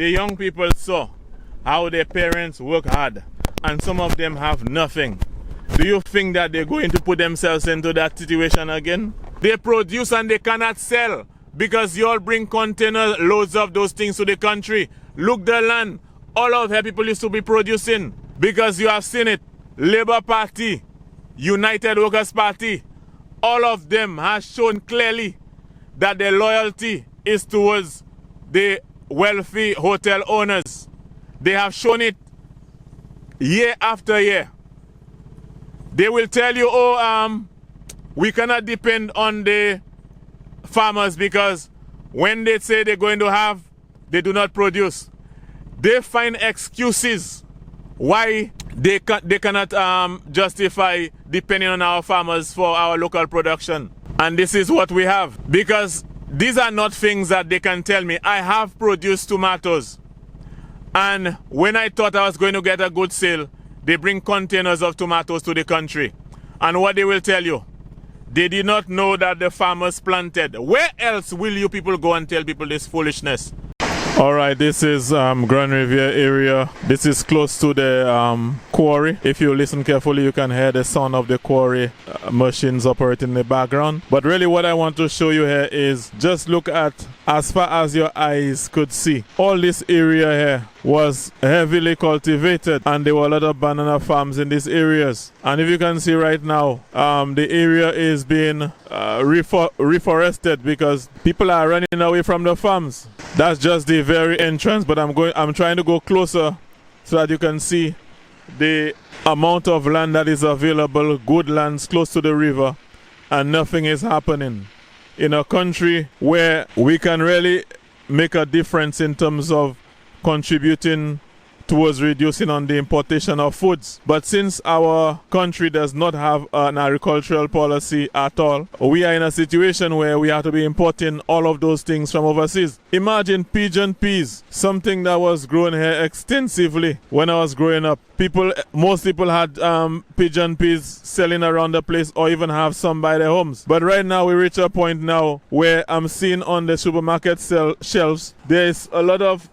The young people saw how their parents work hard and some of them have nothing. Do you think that they're going to put themselves into that situation again? They produce and they cannot sell because you all bring container loads of those things to the country. Look the land. All of the people used to be producing because you have seen it. Labour Party, United Workers Party, all of them have shown clearly that their loyalty is towards the wealthy hotel owners. They have shown it year after year. They will tell you, we cannot depend on the farmers because when they say they're going to have, they do not produce. They find excuses why they cannot justify depending on our farmers for our local production. And this is what we have. Because these are not things that they can tell me. I have produced tomatoes. And when I thought I was going to get a good sale, they bring containers of tomatoes to the country. And what they will tell you, they did not know that the farmers planted. Where else will you people go and tell people this foolishness? All right, this is Grand Riviere area. This is close to the quarry. If you listen carefully, you can hear the sound of the quarry machines operating in the background. But really what I want to show you here is just look at as far as your eyes could see. All this area here was heavily cultivated and there were a lot of banana farms in these areas. And if you can see right now, the area is being reforested because people are running away from the farms. That's just the very entrance, but I'm trying to go closer so that you can see the amount of land that is available, good lands close to the river, and nothing is happening. In a country where we can really make a difference in terms of contributing towards reducing on the importation of foods. But since our country does not have an agricultural policy at all, we are in a situation where we have to be importing all of those things from overseas. Imagine pigeon peas, something that was grown here extensively when I was growing up. Most people had pigeon peas selling around the place or even have some by their homes. But right now we reach a point now where I'm seeing on the supermarket shelves, there's a lot of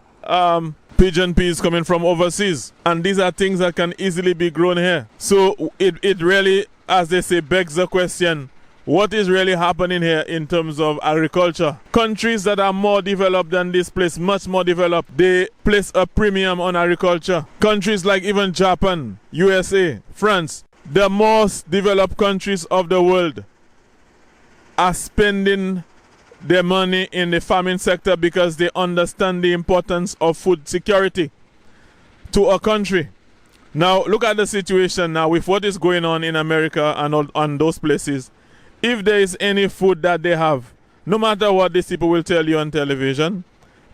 pigeon peas coming from overseas, and these are things that can easily be grown here. So it really, as they say, begs the question, what is really happening here in terms of agriculture? Countries that are more developed than this place, much more developed, they place a premium on agriculture. Countries like even Japan, USA, France, the most developed countries of the world are spending their money in the farming sector because they understand the importance of food security to a country. Now look at the situation now with what is going on in America and on those places. If there is any food that they have, no matter what these people will tell you on television,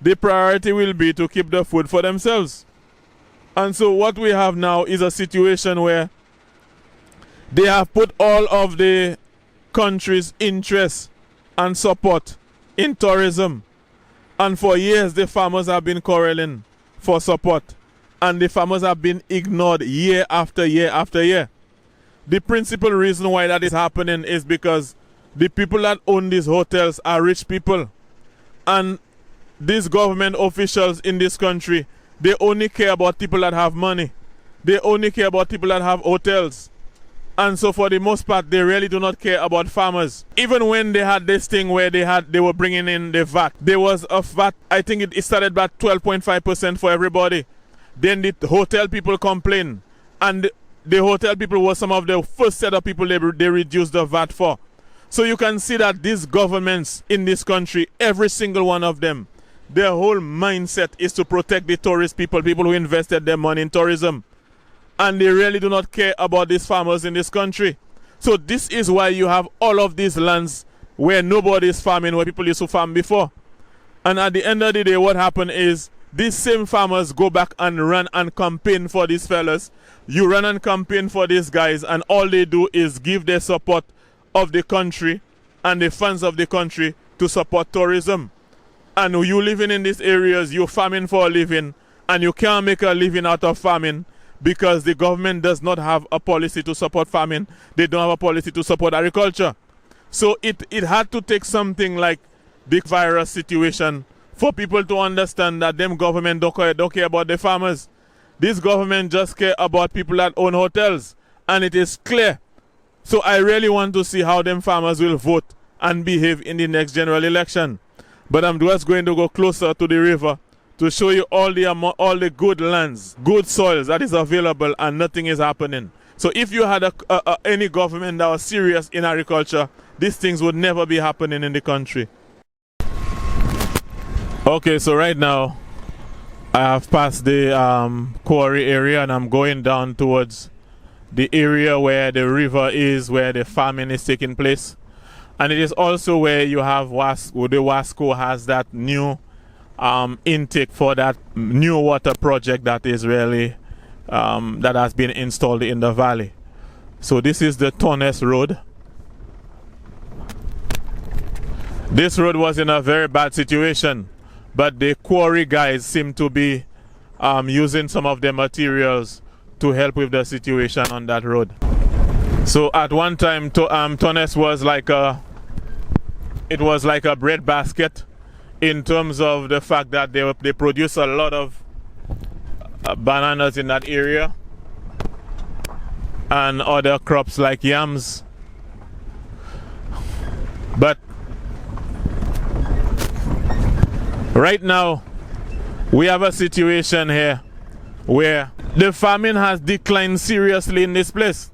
the priority will be to keep the food for themselves. And so what we have now is a situation where they have put all of the country's interests and support in tourism, and for years the farmers have been quarreling for support, and the farmers have been ignored year after year after year. The principal reason why that is happening is because the people that own these hotels are rich people, and these government officials in this country, they only care about people that have money. They only care about people that have hotels. And so for the most part, they really do not care about farmers. Even when they had this thing where they were bringing in the VAT, there was a VAT, I think it started at 12.5% for everybody. Then the hotel people complained, and the hotel people were some of the first set of people they reduced the VAT for. So you can see that these governments in this country, every single one of them, their whole mindset is to protect the tourist people who invested their money in tourism. And they really do not care about these farmers in this country. So this is why you have all of these lands where nobody is farming, where people used to farm before. And at the end of the day, what happened is these same farmers go back and run and campaign for these fellas. You run and campaign for these guys, and all they do is give their support of the country and the funds of the country to support tourism. And you living in these areas, you're farming for a living, and you can't make a living out of farming because the government does not have a policy to support farming. They don't have a policy to support agriculture. So it had to take something like the virus situation for people to understand that them government don't care about the farmers. This government just care about people that own hotels, and it is clear. So I really want to see how them farmers will vote and behave in the next general election. But I'm just going to go closer to the river to show you all the good lands, good soils that is available, and nothing is happening. So if you had any government that was serious in agriculture, these things would never be happening in the country. Okay, so right now I have passed the quarry area and I'm going down towards the area where the river is, where the farming is taking place. And it is also where you have the Wasco has that new intake for that new water project that is really that has been installed in the valley. So this is the Tonnes Road. This road was in a very bad situation, but the quarry guys seem to be using some of their materials to help with the situation on that road. So at one time, Tonnes was like a bread basket in terms of the fact that they produce a lot of bananas in that area and other crops like yams. But right now we have a situation here where the farming has declined seriously in this place,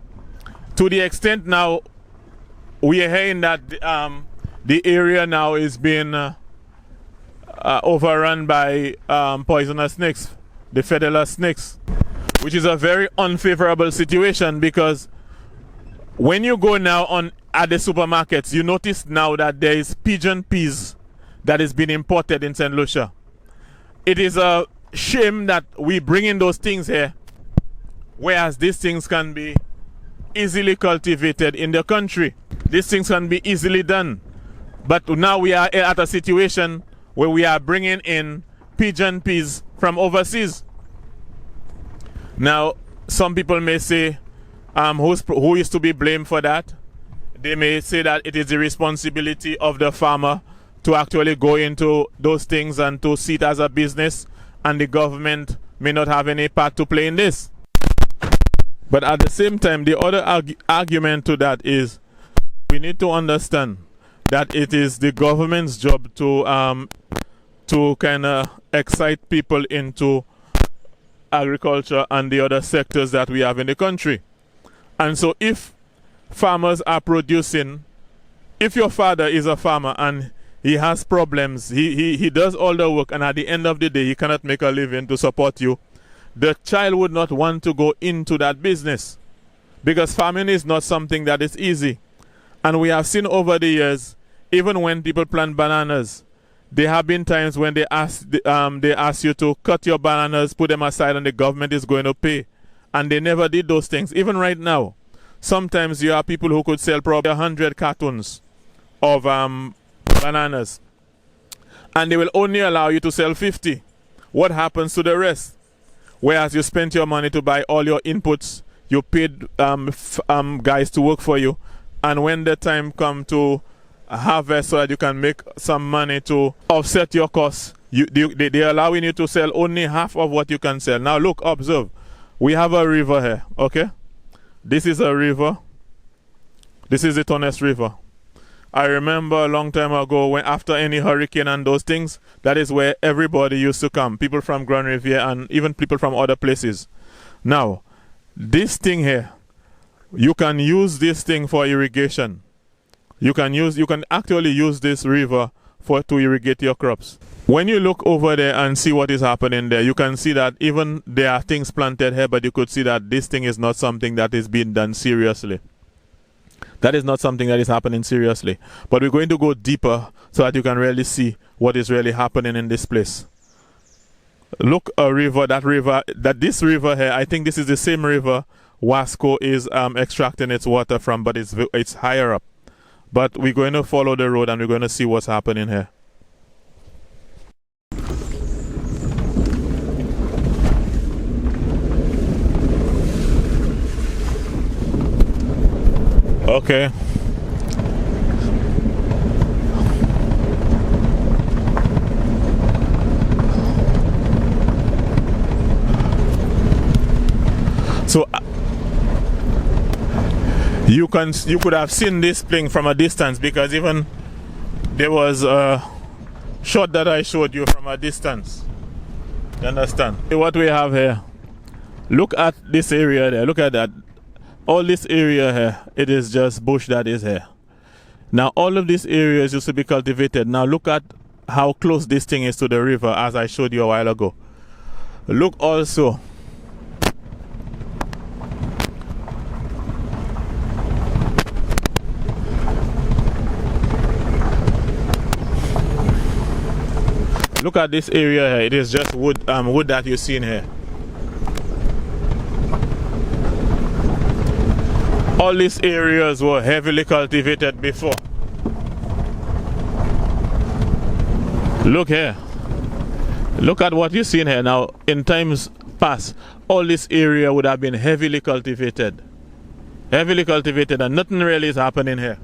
to the extent now we are hearing that the area now is being overrun by poisonous snakes, the featherless snakes, which is a very unfavorable situation, because when you go now at the supermarkets, you notice now that there is pigeon peas that is being imported in St. Lucia. It is a shame that we bring in those things here, whereas these things can be easily cultivated in the country. These things can be easily done. But now we are at a situation where we are bringing in pigeon peas from overseas. Now, some people may say, who is to be blamed for that? They may say that it is the responsibility of the farmer to actually go into those things and to see it as a business, and the government may not have any part to play in this. But at the same time, the other argument to that is we need to understand that it is the government's job to kind of excite people into agriculture and the other sectors that we have in the country. And so if farmers are producing, if your father is a farmer and he has problems, he does all the work, and at the end of the day he cannot make a living to support you, the child would not want to go into that business, because farming is not something that is easy. And we have seen over the years, even when people plant bananas, there have been times when they ask you to cut your bananas, put them aside, and the government is going to pay. And they never did those things. Even right now, sometimes you have people who could sell probably 100 cartons of bananas, and they will only allow you to sell 50. What happens to the rest? Whereas you spent your money to buy all your inputs, you paid guys to work for you, and when the time comes to harvest so that you can make some money to offset your costs, they're allowing you to sell only half of what you can sell. Now look, observe, we have a river here, okay? This is a river. This is the Tonnes River. I remember a long time ago, when after any hurricane and those things, that is where everybody used to come, people from Grand Riviere and even people from other places. Now, this thing here, you can use this thing for irrigation. You can actually use this river to irrigate your crops. When you look over there and see what is happening there, you can see that even there are things planted here, but you could see that this thing is not something that is being done seriously. That is not something that is happening seriously. But we're going to go deeper so that you can really see what is really happening in this place. Look, this river here, I think this is the same river Wasco is extracting its water from, but it's higher up. But we're going to follow the road and we're going to see what's happening here. Okay. You could have seen this thing from a distance, because even there was a shot that I showed you from a distance. You understand? What we have here, look at this area there, look at that. All this area here, it is just bush that is here. Now all of these areas used to be cultivated. Now look at how close this thing is to the river, as I showed you a while ago. Look also, look at this area here. It is just wood, wood that you're seeing here. All these areas were heavily cultivated before. Look here. Look at what you're seeing here. Now, in times past, all this area would have been heavily cultivated. Heavily cultivated, and nothing really is happening here.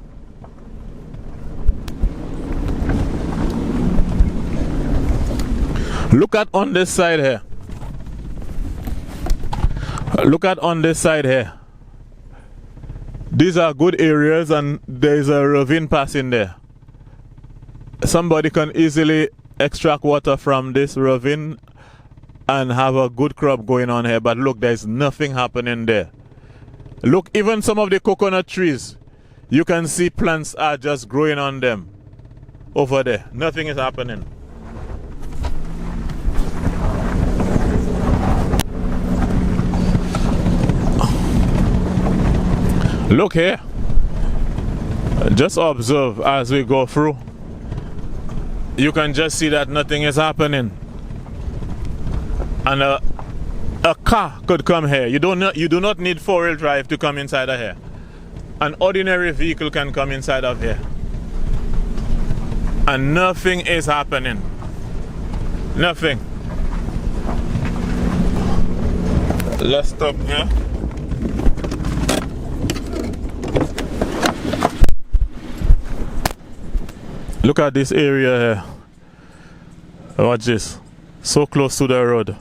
Look at on this side here. Look at on this side here. These are good areas, and there's a ravine passing there. Somebody can easily extract water from this ravine and have a good crop going on here. But look, there's nothing happening there. Look, even some of the coconut trees, you can see plants are just growing on them over there. Nothing is happening. Look here. Just observe as we go through. You can just see that nothing is happening. And a car could come here. You do not need four-wheel drive to come inside of here. An ordinary vehicle can come inside of here. And nothing is happening. Nothing. Let's stop here. Look at this area here. Watch this. So close to the road.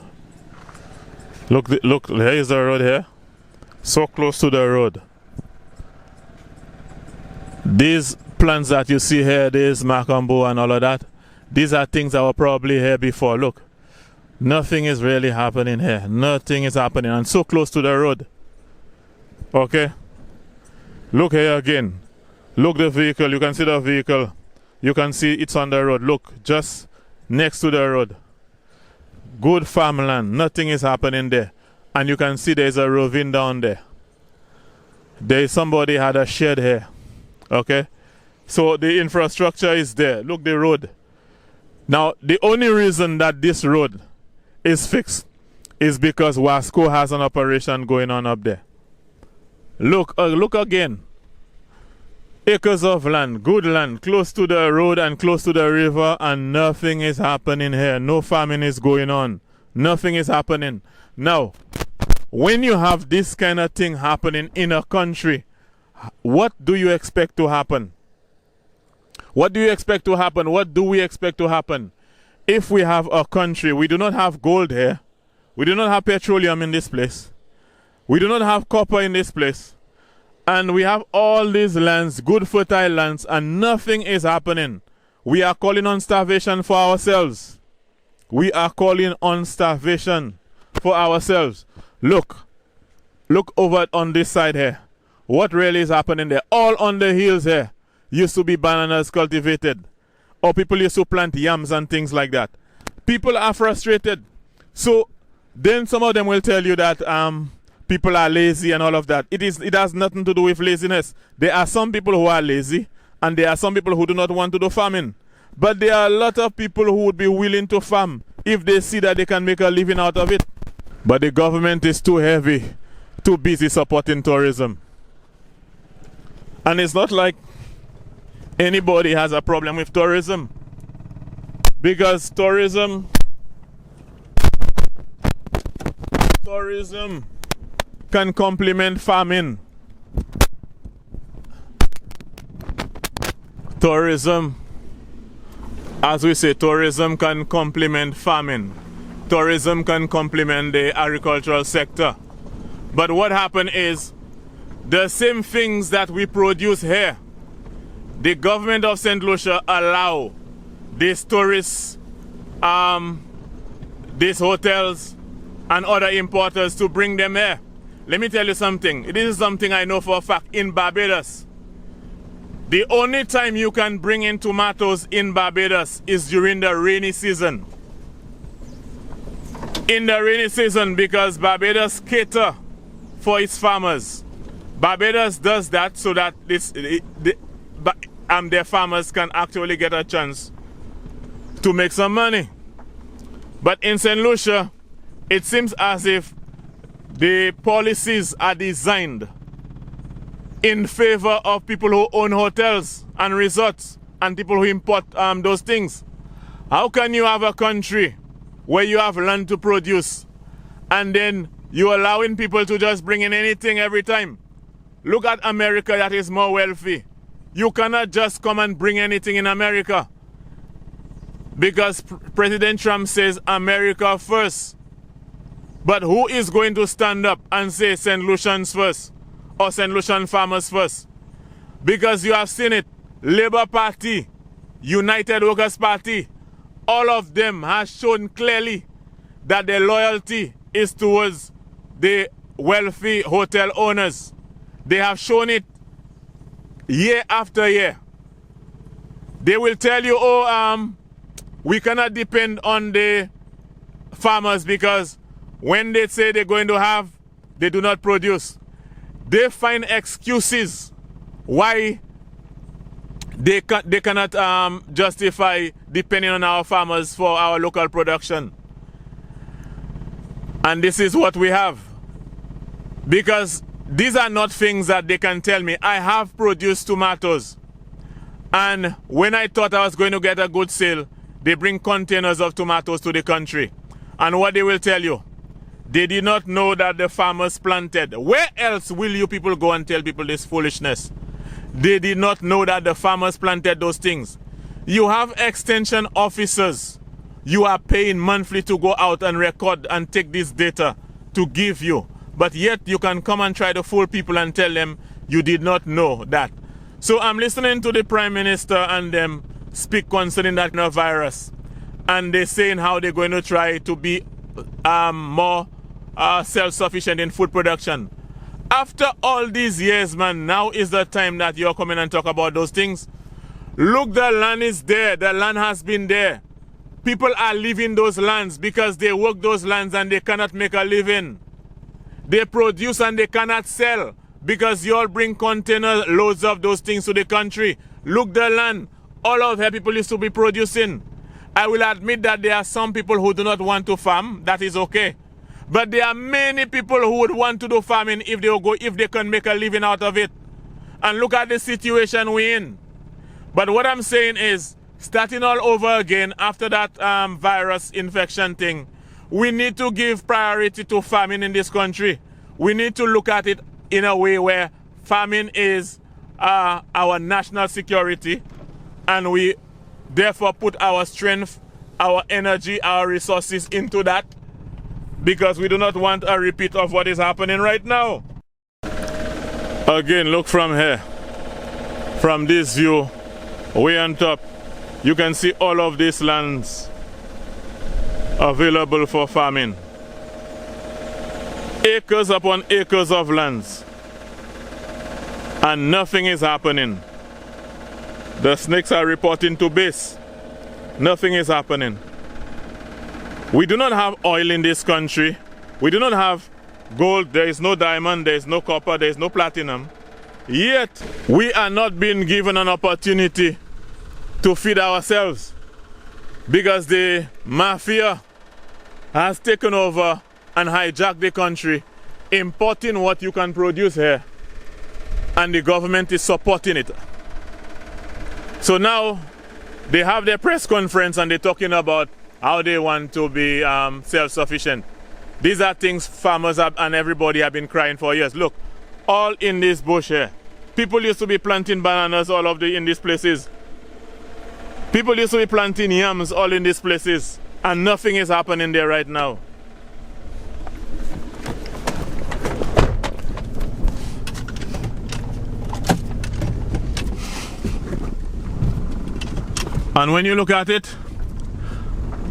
Look, there is the road here. So close to the road. These plants that you see here, this macambo and all of that, these are things that were probably here before. Look. Nothing is really happening here. Nothing is happening. And so close to the road. Okay. Look here again. Look the vehicle. You can see the vehicle. You can see it's on the road. Look, just next to the road. Good farmland. Nothing is happening there. And you can see there's a ravine down there. Somebody had a shed here. Okay. So the infrastructure is there. Look, the road. Now, the only reason that this road is fixed is because Wasco has an operation going on up there. Look again. Acres of land, good land, close to the road and close to the river, and nothing is happening here. No farming is going on. Nothing is happening. Now, when you have this kind of thing happening in a country, what do you expect to happen? What do you expect to happen? What do we expect to happen? If we have a country, we do not have gold here. We do not have petroleum in this place. We do not have copper in this place. And we have all these lands, good fertile lands, and nothing is happening. We are calling on starvation for ourselves. We are calling on starvation for ourselves. Look over on this side here. What really is happening there? All on the hills here used to be bananas cultivated. Or people used to plant yams and things like that. People are frustrated. So then some of them will tell you that people are lazy and all of that. It has nothing to do with laziness. There are some people who are lazy, and there are some people who do not want to do farming. But there are a lot of people who would be willing to farm if they see that they can make a living out of it. But the government is too heavy, too busy supporting tourism. And it's not like anybody has a problem with tourism, because tourism can complement farming. Tourism, as we say, tourism can complement farming. Tourism can complement the agricultural sector. But what happened is, the same things that we produce here, the government of St. Lucia allow these tourists, these hotels and other importers to bring them here. Let me tell you something. This is something I know for a fact. In Barbados, the only time you can bring in tomatoes in Barbados is during the rainy season. In the rainy season, because Barbados cater for its farmers. Barbados does that so that their farmers can actually get a chance to make some money. But in St. Lucia, it seems as if the policies are designed in favor of people who own hotels and resorts and people who import those things. How can you have a country where you have land to produce and then you're allowing people to just bring in anything every time? Look at America, that is more wealthy. You cannot just come and bring anything in America because President Trump says America first. But who is going to stand up and say St. Lucians first or St. Lucian farmers first? Because you have seen it. Labour Party, United Workers Party, all of them have shown clearly that their loyalty is towards the wealthy hotel owners. They have shown it year after year. They will tell you, oh, we cannot depend on the farmers because when they say they're going to have, they do not produce. They find excuses why they cannot justify depending on our farmers for our local production. And this is what we have. Because these are not things that they can tell me. I have produced tomatoes. And when I thought I was going to get a good sale, they bring containers of tomatoes to the country. And what they will tell you, they did not know that the farmers planted. Where else will you people go and tell people this foolishness? They did not know that the farmers planted those things. You have extension officers. You are paying monthly to go out and record and take this data to give you. But yet you can come and try to fool people and tell them you did not know that. So I'm listening to the Prime Minister and them speak concerning that virus. And they're saying how they're going to try to be more self-sufficient in food production. After all these years, man, now is the time that you're coming and talk about those things. Look, the land is there. The land has been there. People are leaving those lands because they work those lands and they cannot make a living. They produce and they cannot sell because you all bring container loads of those things to the country. Look, the land. All of the people used to be producing. I will admit that there are some people who do not want to farm. That is okay. But there are many people who would want to do farming if they can make a living out of it. And look at the situation we're in. But what I'm saying is, starting all over again after that virus infection thing, we need to give priority to farming in this country. We need to look at it in a way where farming is our national security, and we therefore put our strength, our energy, our resources into that, because we do not want a repeat of what is happening right now. Again, look from here. From this view, way on top, you can see all of these lands available for farming. Acres upon acres of lands. And nothing is happening. The snakes are reporting to base. Nothing is happening. We do not have oil in this country. We do not have gold. There is no diamond. There is no copper. There is no platinum. Yet, we are not being given an opportunity to feed ourselves because the mafia has taken over and hijacked the country, importing what you can produce here, and the government is supporting it. So now they have their press conference and they're talking about how they want to be self-sufficient. These are things farmers and everybody have been crying for years. Look, all in this bush here. People used to be planting bananas in these places. People used to be planting yams all in these places, and nothing is happening there right now. And when you look at it,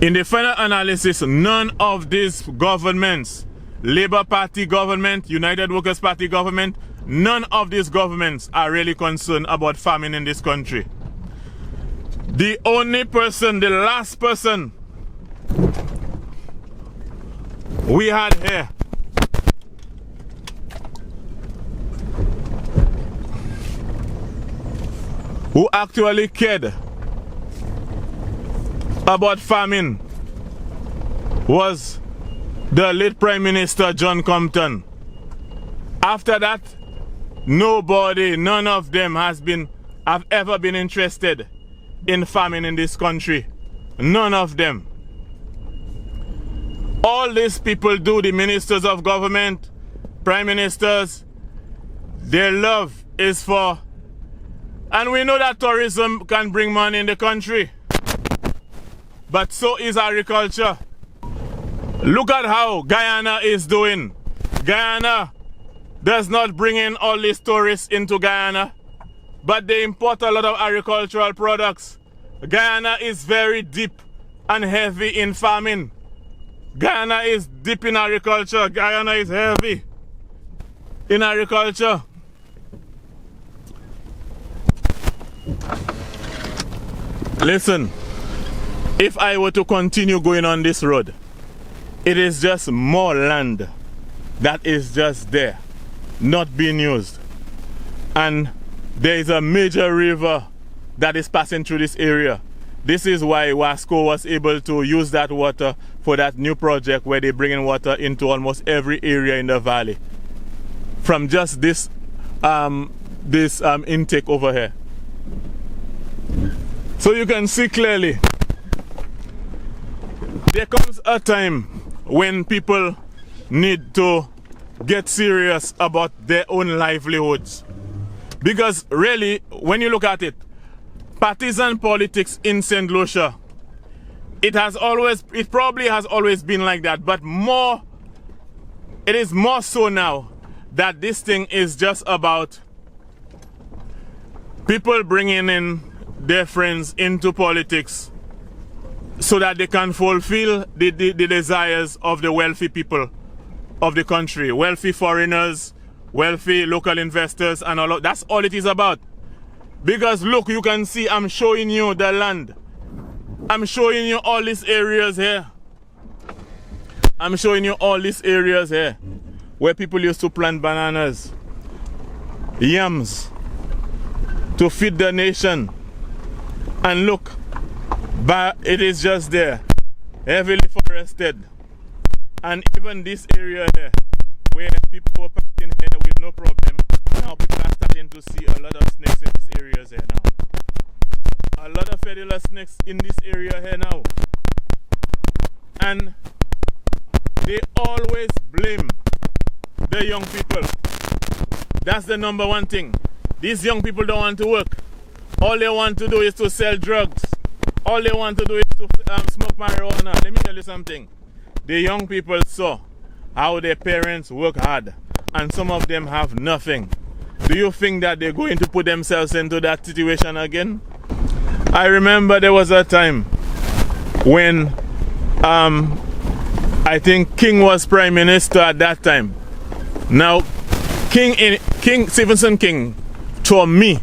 in the final analysis, none of these governments, Labour Party government, United Workers Party government, none of these governments are really concerned about famine in this country. The only person, the last person we had here who actually cared about famine was the late Prime Minister John Compton. After that, nobody, none of them have ever been interested in famine in this country. None of them. All these people do, the ministers of government, prime ministers, their love is for, and we know that tourism can bring money in the country, but so is agriculture. Look at how Guyana is doing. Guyana does not bring in all these tourists into Guyana, but they import a lot of agricultural products. Guyana is very deep and heavy in farming. Guyana is deep in agriculture. Guyana is heavy in agriculture. Listen, if I were to continue going on this road, it is just more land that is just there, not being used. And there is a major river that is passing through this area. This is why Wasco was able to use that water for that new project where they bring in water into almost every area in the valley from just this intake over here. So you can see clearly there comes a time when people need to get serious about their own livelihoods, because really when you look at it, partisan politics in St. Lucia, it probably has always been like that, but it is more so now that this thing is just about people bringing in their friends into politics so that they can fulfill the desires of the wealthy people of the country, wealthy foreigners, wealthy local investors, and all of, that's all it is about. Because look, you can see I'm showing you the land. I'm showing you all these areas here. I'm showing you all these areas here where people used to plant bananas, yams, to feed the nation. And look, but it is just there, heavily forested. And even this area here, where people were passing here with no problem, now people are starting to see a lot of snakes in these areas here now. A lot of featherless snakes in this area here now. And they always blame the young people. That's the number one thing. These young people don't want to work. All they want to do is to sell drugs. All they want to do is to smoke marijuana. Let me tell you something. The young people saw how their parents work hard, and some of them have nothing. Do you think that they're going to put themselves into that situation again? I remember there was a time when I think King was Prime Minister at that time. Now, Stephenson King, to me,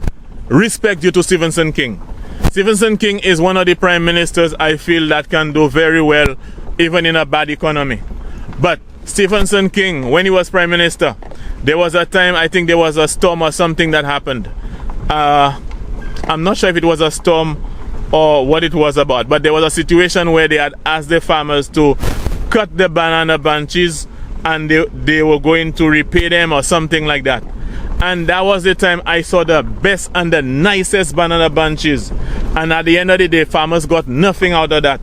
respect you to Stephenson King. Stephenson King is one of the Prime Ministers I feel that can do very well even in a bad economy. But Stephenson King, when he was Prime Minister, there was a time, I think there was a storm or something that happened. I'm not sure if it was a storm or what it was about, but there was a situation where they had asked the farmers to cut the banana bunches and they were going to repay them or something like that. And that was the time I saw the best and the nicest banana bunches. And at the end of the day, farmers got nothing out of that.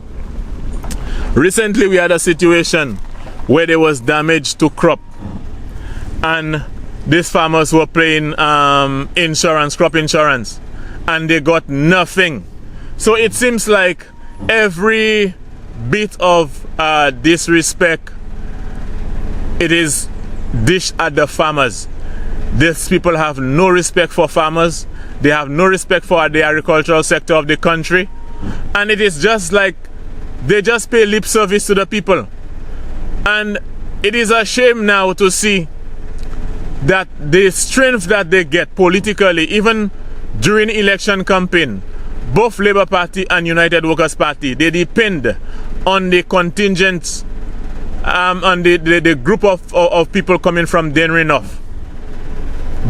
Recently, we had a situation where there was damage to crop. And these farmers were paying insurance, crop insurance. And they got nothing. So it seems like every bit of disrespect, it is dished at the farmers. These people have no respect for farmers. They have no respect for the agricultural sector of the country. And it is just like they just pay lip service to the people. And it is a shame now to see that the strength that they get politically, even during election campaign, both Labour Party and United Workers Party, they depend on the contingents, on the group of people coming from Denry North.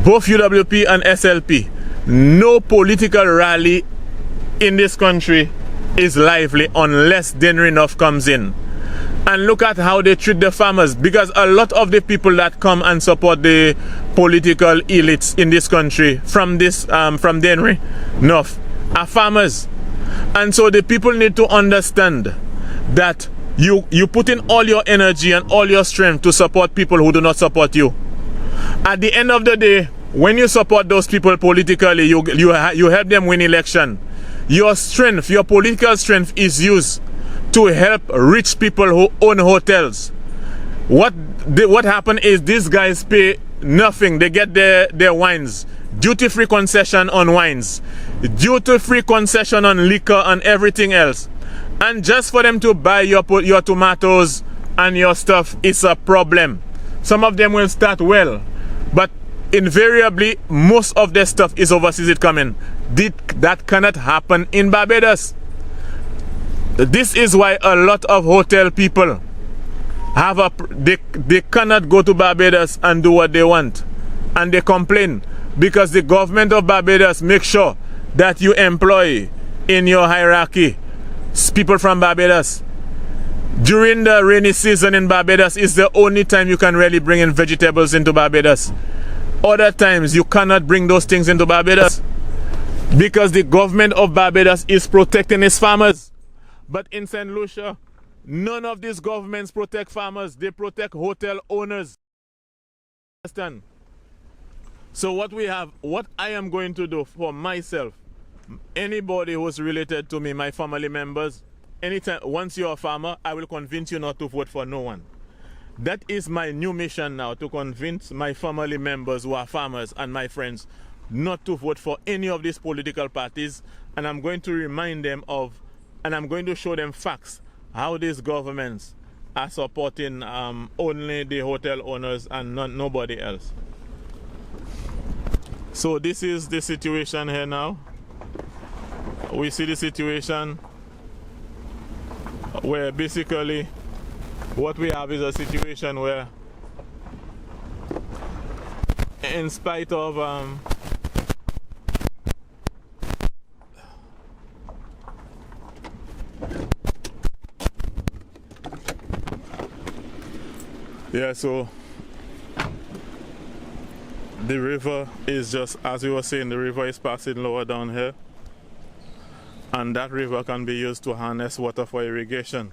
Both UWP and SLP. No political rally in this country is lively unless Denry North comes in. And look at how they treat the farmers, because a lot of the people that come and support the political elites in this country from Denry North are farmers. And so the people need to understand that you put in all your energy and all your strength to support people who do not support you. At the end of the day, when you support those people politically, you help them win election. Your strength, your political strength is used to help rich people who own hotels. What happened is these guys pay nothing. They get their wines, duty-free concession on wines, duty-free concession on liquor and everything else. And just for them to buy your tomatoes and your stuff is a problem. Some of them will start well, but invariably most of their stuff is overseas coming. That cannot happen in Barbados. This is why a lot of hotel people they cannot go to Barbados and do what they want, and they complain because the government of Barbados makes sure that you employ in your hierarchy people from Barbados. During the rainy season in Barbados is the only time you can really bring in vegetables into Barbados. Other times you cannot bring those things into Barbados because the government of Barbados is protecting its farmers. But in St. Lucia, none of these governments protect farmers. They protect hotel owners. Understand? So what I am going to do for myself, anybody who's related to me, my family members, anytime, once you're a farmer, I will convince you not to vote for no one. That is my new mission now, to convince my family members who are farmers and my friends not to vote for any of these political parties. And I'm going to remind them of, and I'm going to show them facts, how these governments are supporting only the hotel owners and nobody else. So this is the situation here now. We see the situation where basically what we have is a situation where, in spite of so the river is just, as we were saying, the river is passing lower down here, and that river can be used to harness water for irrigation.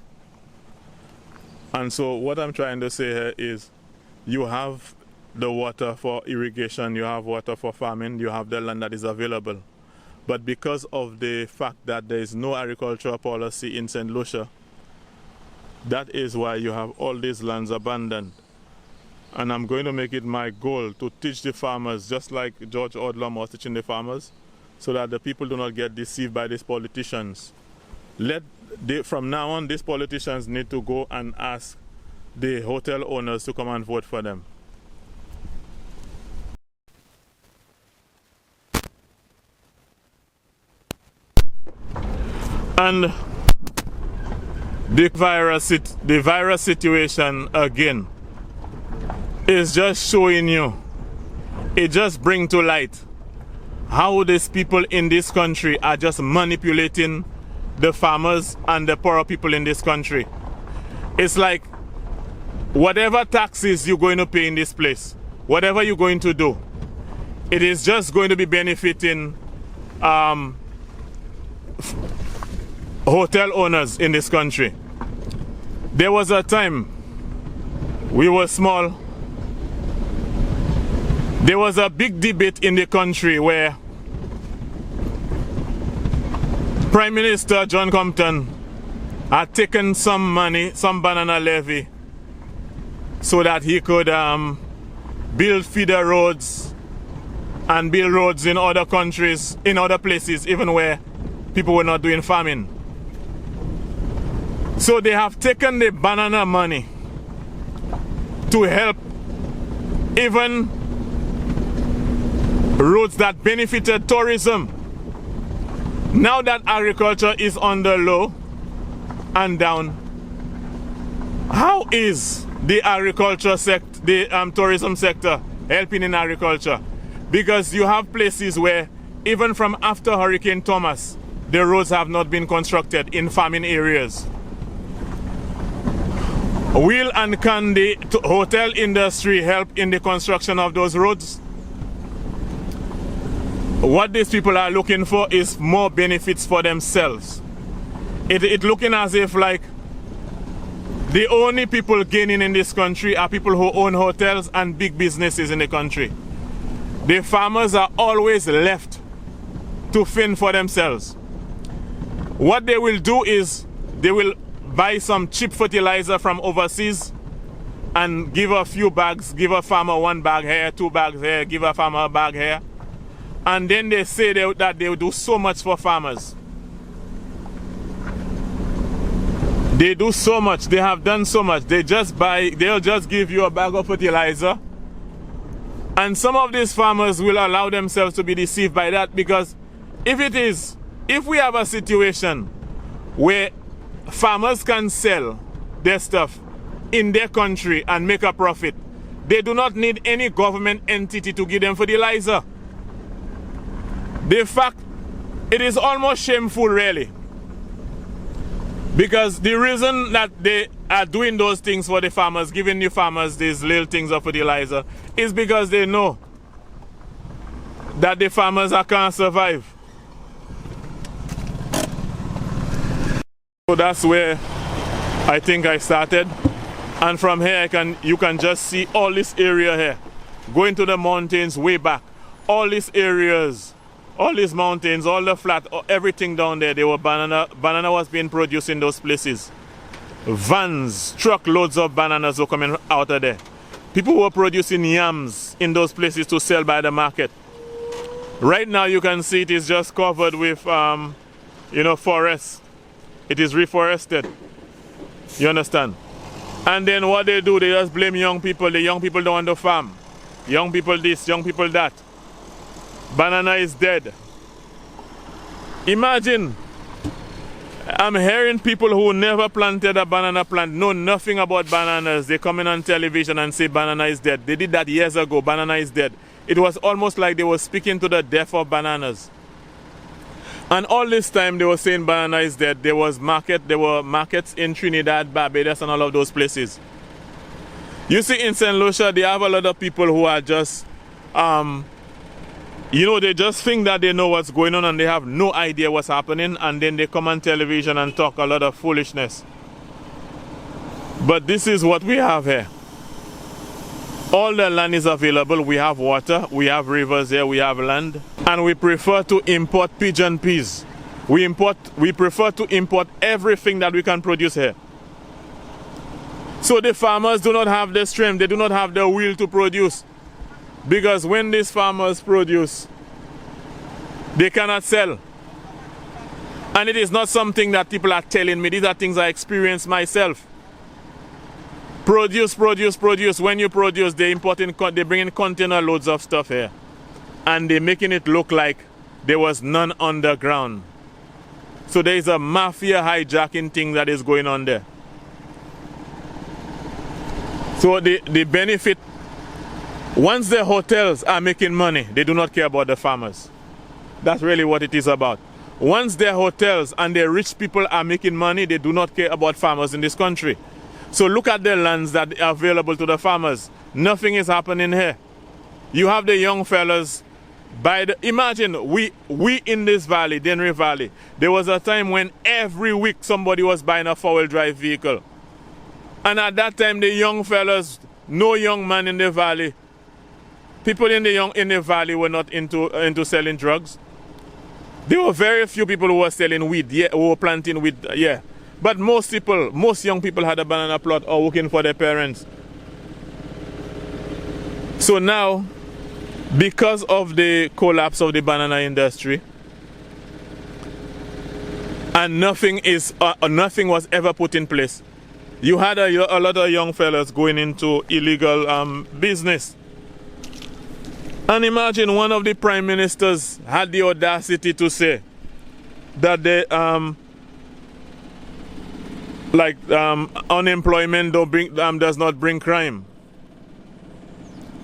And so what I'm trying to say here is, you have the water for irrigation, you have water for farming, you have the land that is available. But because of the fact that there is no agricultural policy in St. Lucia, that is why you have all these lands abandoned. And I'm going to make it my goal to teach the farmers, just like George Odlum was teaching the farmers, so that the people do not get deceived by these politicians. From now on, these politicians need to go and ask the hotel owners to come and vote for them. And the virus situation again is just showing you, it just brings to light how these people in this country are just manipulating the farmers and the poorer people in this country. It's like, whatever taxes you're going to pay in this place, whatever you're going to do, it is just going to be benefiting hotel owners in this country. There was a time we were small. There was a big debate in the country where Prime Minister John Compton had taken some money, some banana levy, so that he could build feeder roads and build roads in other countries, in other places, even where people were not doing farming. So they have taken the banana money to help even roads that benefited tourism. Now that agriculture is on the low and down, how is the agriculture sector, the tourism sector helping in agriculture? Because you have places where even from after Hurricane Thomas, the roads have not been constructed in farming areas. Will and can the hotel industry help in the construction of those roads? What these people are looking for is more benefits for themselves. It's looking as if like the only people gaining in this country are people who own hotels and big businesses in the country. The farmers are always left to fend for themselves. What they will do is they will buy some cheap fertilizer from overseas and give a few bags, give a farmer 1 bag here, 2 bags here, give a farmer a bag here. And then they say that they will do so much for farmers. They do so much, they have done so much. They'll just give you a bag of fertilizer. And some of these farmers will allow themselves to be deceived by that, because if we have a situation where farmers can sell their stuff in their country and make a profit, they do not need any government entity to give them fertilizer. The fact, it is almost shameful really, because the reason that they are doing those things for the farmers, giving the farmers these little things of fertilizer, is because they know that the farmers can't survive. So that's where I think I started, and from here you can just see all this area here, going to the mountains way back, all these areas, all these mountains, all the flat, everything down there, they were banana was being produced in those places. Vans, truckloads of bananas were coming out of there. People were producing yams in those places to sell by the market. Right now you can see it is just covered with forest. It is reforested. You understand? And then what they do, they just blame young people. The young people don't want to farm. Young people this, young people that. Banana is dead. Imagine, I'm hearing people who never planted a banana plant, know nothing about bananas. They come in on television and say banana is dead. They did that years ago, banana is dead. It was almost like they were speaking to the deaf of bananas. And all this time they were saying banana is dead. There were markets in Trinidad, Barbados and all of those places. You see, in St. Lucia, they have a lot of people who are just they just think that they know what's going on and they have no idea what's happening, and then they come on television and talk a lot of foolishness. But this is what we have here. All the land is available. We have water, we have rivers here, we have land, and we prefer to import pigeon peas. We prefer to import everything that we can produce here. So the farmers do not have the strength, they do not have the will to produce. Because when these farmers produce, they cannot sell. And it is not something that people are telling me. These are things I experienced myself. Produce, produce, produce. When you produce, they bring in container loads of stuff here. And they're making it look like there was none underground. So there is a mafia hijacking thing that is going on there. So the benefit, once the hotels are making money, they do not care about the farmers. That's really what it is about. Once their hotels and their rich people are making money, they do not care about farmers in this country. So look at the lands that are available to the farmers. Nothing is happening here. You have the young fellas. Imagine, we in this valley, Denry Valley, there was a time when every week somebody was buying a four-wheel drive vehicle. And at that time, the young fellas, no young man in the valley, people in the valley were not into selling drugs. There were very few people who were selling weed, who were planting weed, But most young people had a banana plot or working for their parents. So now, because of the collapse of the banana industry, and nothing was ever put in place. You had a lot of young fellas going into illegal business. And imagine one of the prime ministers had the audacity to say that they unemployment does not bring crime.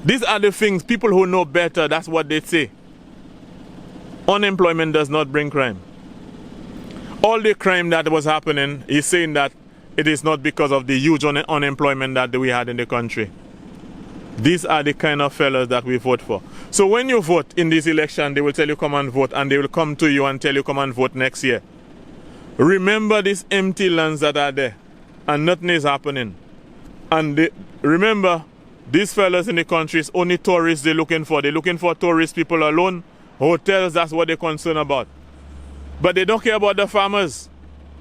These are the things people who know better, that's what they say. Unemployment does not bring crime. All the crime that was happening, he's saying that it is not because of the huge unemployment that we had in the country. These are the kind of fellas that we vote for. So when you vote in this election, they will tell you come and vote, and they will come to you and tell you come and vote next year. Remember these empty lands that are there, and nothing is happening. And remember, these fellas in the country is only tourists they're looking for. They're looking for tourist people alone. Hotels, that's what they're concerned about. But they don't care about the farmers,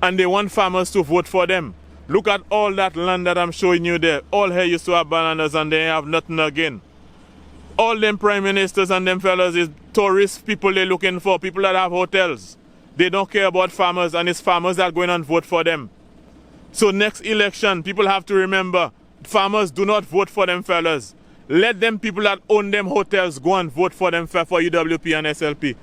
and they want farmers to vote for them. Look at all that land that I'm showing you there. All here used to have bananas and they have nothing again. All them prime ministers and them fellas is tourist people they're looking for, people that have hotels. They don't care about farmers, and it's farmers that are going and vote for them. So next election, people have to remember, farmers do not vote for them fellas. Let them people that own them hotels go and vote for them for UWP and SLP.